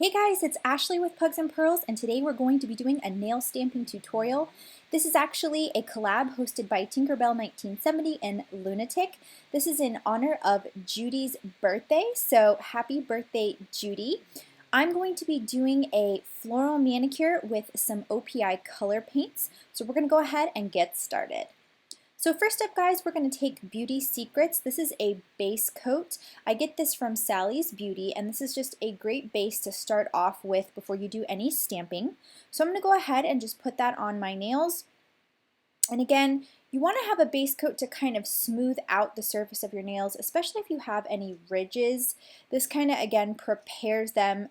Hey guys, it's Ashley with Pugs and Pearls, and today we're going to be doing a nail stamping tutorial. This is actually a collab hosted by Tinkerbell1970 and Lunatic. This is in honor of Judy's birthday, so happy birthday, Judy. I'm going to be doing a floral manicure with some OPI color paints, so we're going to go ahead and get started. So first up, guys, we're going to take Beauty Secrets. This is a base coat. I get this from Sally's Beauty, and this is just a great base to start off with before you do any stamping. So I'm going to go ahead and just put that on my nails. And again, you want to have a base coat to kind of smooth out the surface of your nails, especially if you have any ridges. This kind of, again, prepares them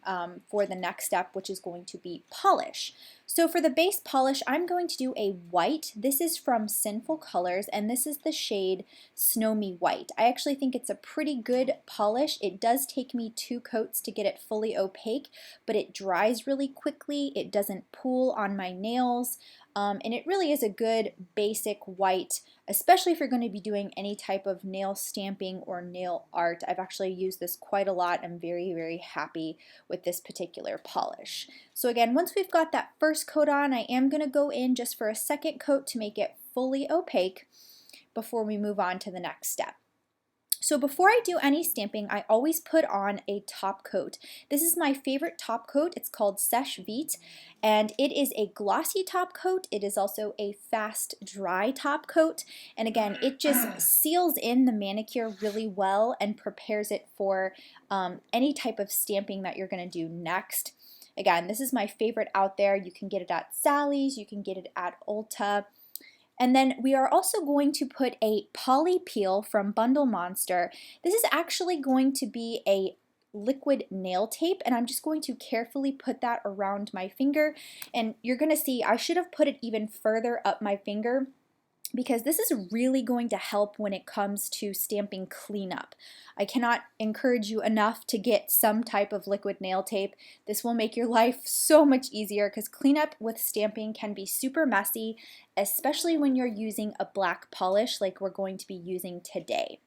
for the next step, which is going to be polish. So for the base polish, I'm going to do a white. This is from Sinful Colors, and this is the shade Snow Me White. I actually think it's a pretty good polish. It does take me 2 coats to get it fully opaque, but it dries really quickly. It doesn't pool on my nails. And it really is a good basic white, especially if you're going to be doing any type of nail stamping or nail art. I've actually used this quite a lot. I'm very, very happy with this particular polish. So again, once we've got that first coat on, I am going to go in just for a second coat to make it fully opaque before we move on to the next step. So before I do any stamping, I always put on a top coat. This is my favorite top coat. It's called Sèche Vite, and it is a glossy top coat. It is also a fast dry top coat, and again, it just seals in the manicure really well and prepares it for any type of stamping that you're going to do next. Again, this is my favorite out there. You can get it at Sally's, you can get it at Ulta. And then we are also going to put a poly peel from Bundle Monster. This is actually going to be a liquid nail tape, and I'm just going to carefully put that around my finger. And you're going to see I should have put it even further up my finger, because this is really going to help when it comes to stamping cleanup. I cannot encourage you enough to get some type of liquid nail tape. This will make your life so much easier, because cleanup with stamping can be super messy, especially when you're using a black polish like we're going to be using today.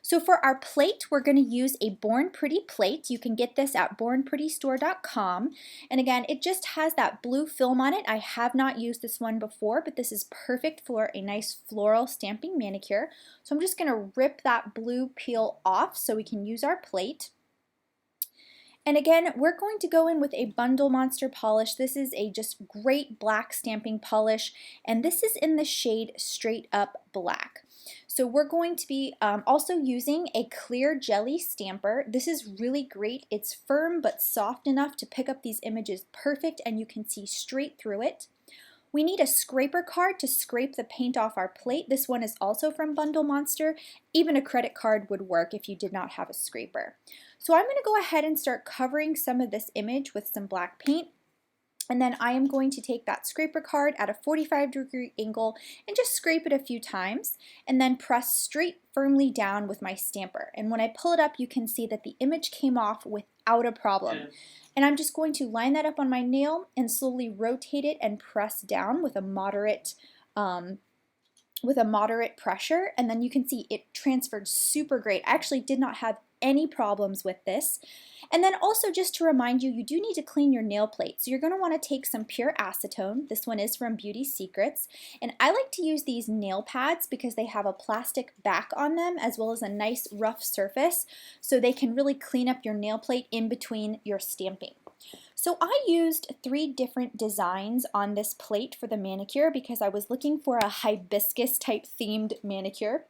So for our plate, we're going to use a Born Pretty plate. You can get this at bornprettystore.com. And again, it just has that blue film on it. I have not used this one before, but this is perfect for a nice floral stamping manicure. So I'm just going to rip that blue peel off so we can use our plate. And again, we're going to go in with a Bundle Monster polish. This is a just great black stamping polish, and this is in the shade Straight Up Black. So we're going to be also using a clear jelly stamper. This is really great. It's firm but soft enough to pick up these images perfect, and you can see straight through it. We need a scraper card to scrape the paint off our plate. This one is also from Bundle Monster. Even a credit card would work if you did not have a scraper. So I'm going to go ahead and start covering some of this image with some black paint. And then I am going to take that scraper card at a 45-degree angle and just scrape it a few times, and then press straight firmly down with my stamper. And when I pull it up, you can see that the image came off without a problem. And I'm just going to line that up on my nail and slowly rotate it and press down with a moderate pressure, and then you can see it transferred super great. I actually did not have any problems with this. And then also, just to remind you, you do need to clean your nail plate. So you're going to want to take some pure acetone. This one is from Beauty Secrets. And I like to use these nail pads because they have a plastic back on them as well as a nice rough surface, so they can really clean up your nail plate in between your stamping. So I used 3 different designs on this plate for the manicure because I was looking for a hibiscus type themed manicure.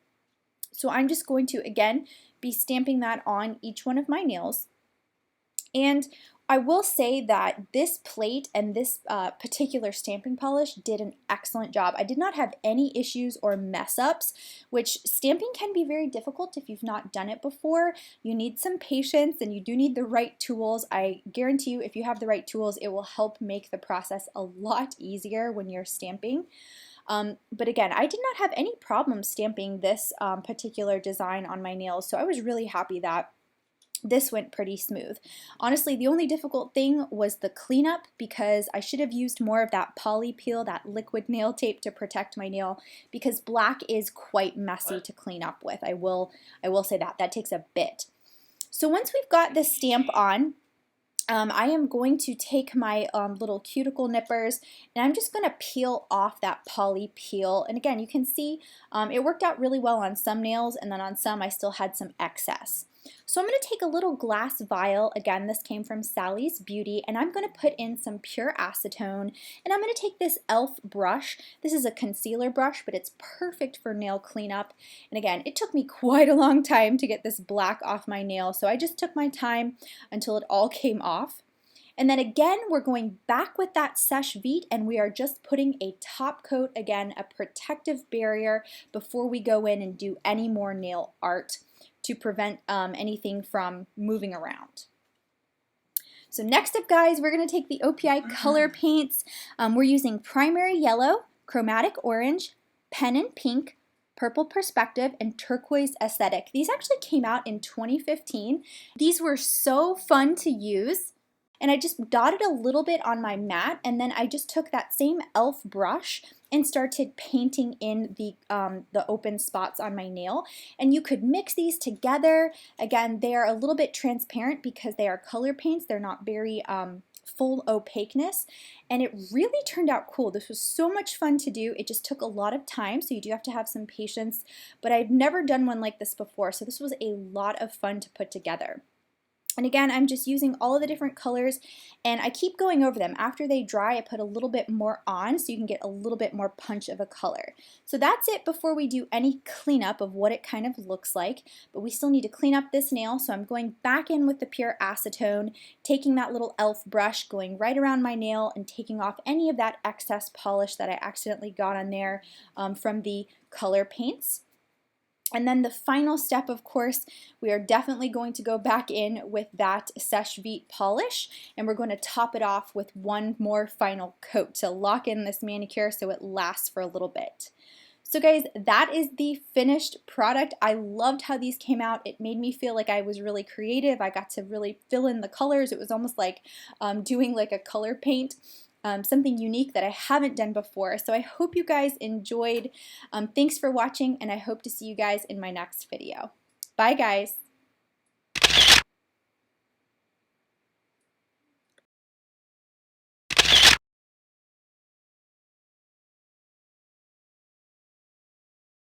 So I'm just going to, again, be stamping that on each one of my nails. And I will say that this plate and this particular stamping polish did an excellent job. I did not have any issues or mess ups, which stamping can be very difficult if you've not done it before. You need some patience and you do need the right tools. I guarantee you, if you have the right tools, it will help make the process a lot easier when you're stamping. But again, I did not have any problem stamping this particular design on my nails, so I was really happy that this went pretty smooth. Honestly, the only difficult thing was the cleanup, because I should have used more of that poly peel, that liquid nail tape, to protect my nail, because black is quite messy to clean up with. I will say that takes a bit. So once we've got this stamp on, I am going to take my little cuticle nippers and I'm just going to peel off that poly peel. And again, you can see it worked out really well on some nails, and then on some I still had some excess. So I'm going to take a little glass vial, again this came from Sally's Beauty, and I'm going to put in some pure acetone, and I'm going to take this e.l.f. brush. This is a concealer brush, but it's perfect for nail cleanup. And again, it took me quite a long time to get this black off my nail, so I just took my time until it all came off. And then again, we're going back with that Seche Vite, and we are just putting a top coat, again, a protective barrier before we go in and do any more nail art to prevent anything from moving around. So next up, guys, we're going to take the OPI color paints. We're using Primary Yellow, Chromatic Orange, Pen and Pink, Purple Perspective, and Turquoise Aesthetic. These actually came out in 2015. These were so fun to use. And I just dotted a little bit on my mat, and then I just took that same e.l.f. brush and started painting in the open spots on my nail. And you could mix these together. Again, they are a little bit transparent because they are color paints. They're not very full opaqueness, and it really turned out cool. This was so much fun to do. It just took a lot of time, so you do have to have some patience, but I've never done one like this before, so this was a lot of fun to put together. And again, I'm just using all of the different colors, and I keep going over them. After they dry, I put a little bit more on so you can get a little bit more punch of a color. So that's it before we do any cleanup of what it kind of looks like, but we still need to clean up this nail, so I'm going back in with the pure acetone, taking that little e.l.f. brush, going right around my nail and taking off any of that excess polish that I accidentally got on there from the color paints. And then the final step, of course, we are definitely going to go back in with that Seche Vite polish, and we're going to top it off with one more final coat to lock in this manicure so it lasts for a little bit. So guys, that is the finished product. I loved how these came out. It made me feel like I was really creative. I got to really fill in the colors. It was almost like doing like a color paint. Something unique that I haven't done before. So I hope you guys enjoyed. Thanks for watching, and I hope to see you guys in my next video. Bye guys!